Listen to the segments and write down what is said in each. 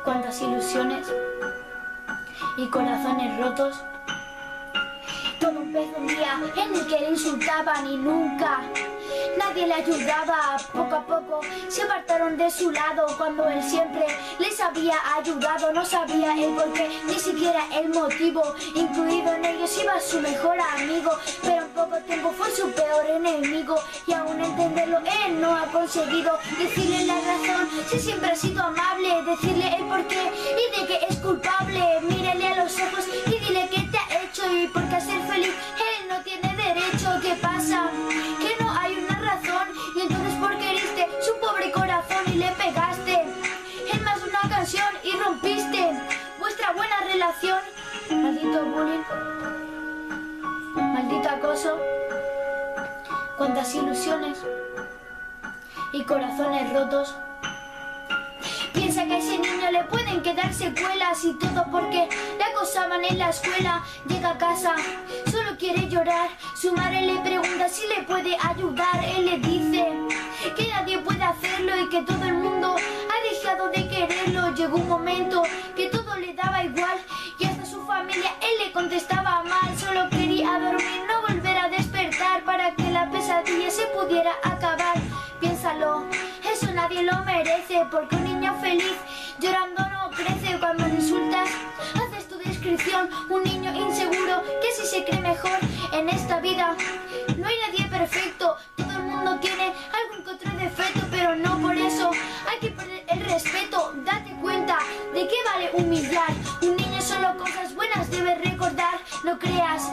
cuántas ilusiones y corazones rotos. Todo empezó un día en el que le insultaban y nunca nadie le ayudaba. Poco a poco se apartaron de su lado cuando él siempre les había ayudado. No sabía el porqué, ni siquiera el motivo. Incluido en ellos iba su mejor amigo, pero en poco tiempo fue su peor enemigo. Y aún entenderlo él no ha conseguido decirle la razón, si siempre ha sido amable. Decirle el porqué y de que es culpable. Mírele a los ojos y dile qué te ha hecho y por qué a ser feliz él no tiene derecho. ¿Qué pasa? Que no hay una razón. Y entonces ¿por qué heriste su pobre corazón y le pegaste en más de una ocasión y rompiste vuestra buena relación? Maldito bullying, maldito acoso, cuántas ilusiones y corazones rotos. Piensa que a ese niño le pueden quedar secuelas y todo porque le acosaban en la escuela. Llega a casa, solo quiere llorar. Su madre le pregunta si le puede ayudar. Él le dice que nadie puede hacerlo y que todo el mundo ha dejado de quererlo. Llegó un momento que todo le daba igual y hasta su familia él le contestaba mal. Solo quería dormir, no volver a despertar para que la pesadilla se pudiera acabar. Piénsalo, eso nadie lo merece, porque un niño feliz llorando no crece. Cuando le insultas, haces tu descripción. Un niño inseguro que si se cree mejor en esta vida. No hay nadie perfecto, todo el mundo tiene algún que otro defecto, pero no por eso hay que perder el respeto. Date cuenta de que vale humillar. Un niño solo cosas buenas debe recordar. No creas,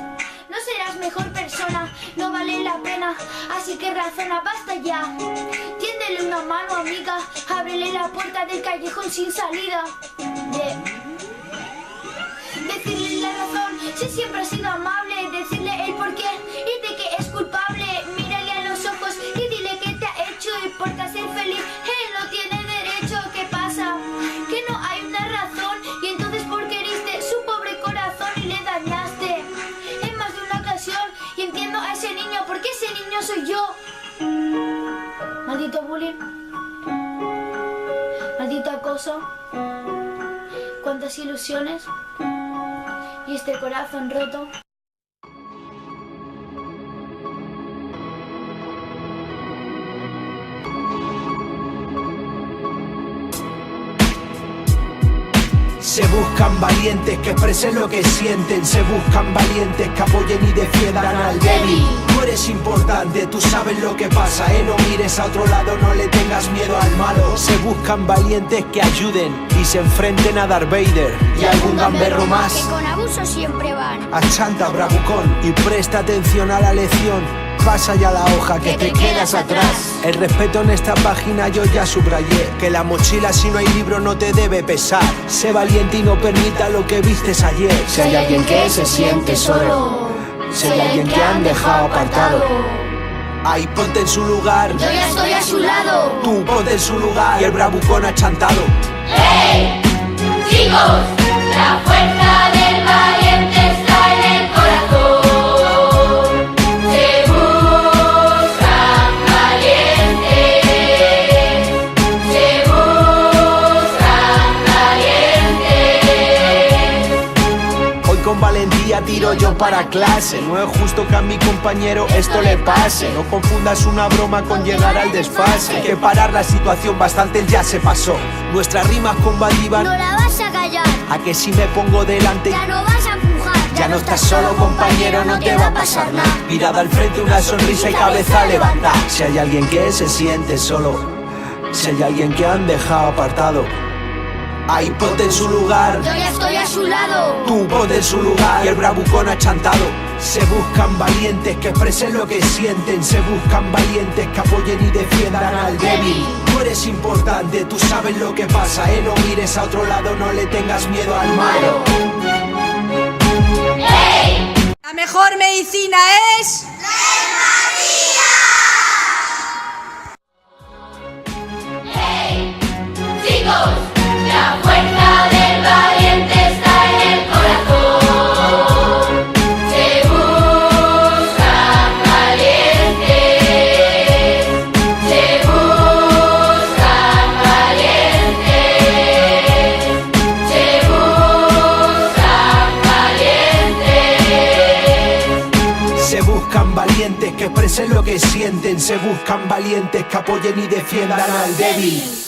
no serás mejor persona, no vale la pena, así que razona, basta ya. Tiéndele una mano, amiga, ábrele la puerta del callejón sin salida. Decirle la razón, si siempre ha sido amable. Decirle el porqué y de que es culpable. Mírale a los ojos y dile qué te ha hecho y por qué a ser feliz él no tiene derecho. ¿Qué pasa? Que no hay una razón y entonces ¿por qué heriste su pobre corazón y le dañaste en más de una ocasión? Y entiendo a ese niño porque ese niño soy yo. Maldito bullying, maldito acoso, cuántas ilusiones y este corazón roto. Se buscan valientes que expresen lo que sienten. Se buscan valientes que apoyen y defiendan al débil. Tú eres importante, tú sabes lo que pasa, no mires a otro lado, no le tengas miedo al malo. Se buscan valientes que ayuden y se enfrenten a Darth Vader y algún gamberro más. Que con abuso siempre van. Achanta, bravucón, y presta atención a la lección. Pasa ya la hoja que te quedas atrás. El respeto en esta página yo ya subrayé. Que la mochila si no hay libro no te debe pesar. Sé valiente y no permita lo que vistes ayer. Si hay alguien que se siente solo, si hay alguien que han dejado apartado, ahí ponte en su lugar. Yo ya estoy a su lado. Tú ponte en su lugar y el bravucón achantado. ¡Hey! Chicos, la fuerza del valiente está en el corazón. Se buscan valientes. Se buscan valientes. Hoy con valentía tiro yo para clase. No es justo que a mi compañero esto le pase. No confundas una broma con llegar al desfase. Hay que parar la situación, bastante ya se pasó. Nuestras rimas combativan. No la vas a callar. A que si me pongo delante Ya no vas a empujar. ya no estás solo, compañero, no te va a pasar nada. Mirada al frente, una sonrisa y cabeza levantada. Si hay alguien que se siente solo, si hay alguien que han dejado apartado, ahí ponte en su lugar. Yo ya estoy a su lado. Tú ponte en su lugar y el bravucón achantado. Se buscan valientes que expresen lo que sienten. Se buscan valientes que apoyen y defiendan al débil. Tú eres importante, tú sabes lo que pasa, no mires a otro lado, no le tengas miedo al malo. ¡Hey! La mejor medicina es... ¡Hey! Chicos, la fuerza del valiente está en el corazón. Se buscan valientes. Se buscan valientes. que expresen lo que sienten. Se buscan valientes que apoyen y defiendan al débil.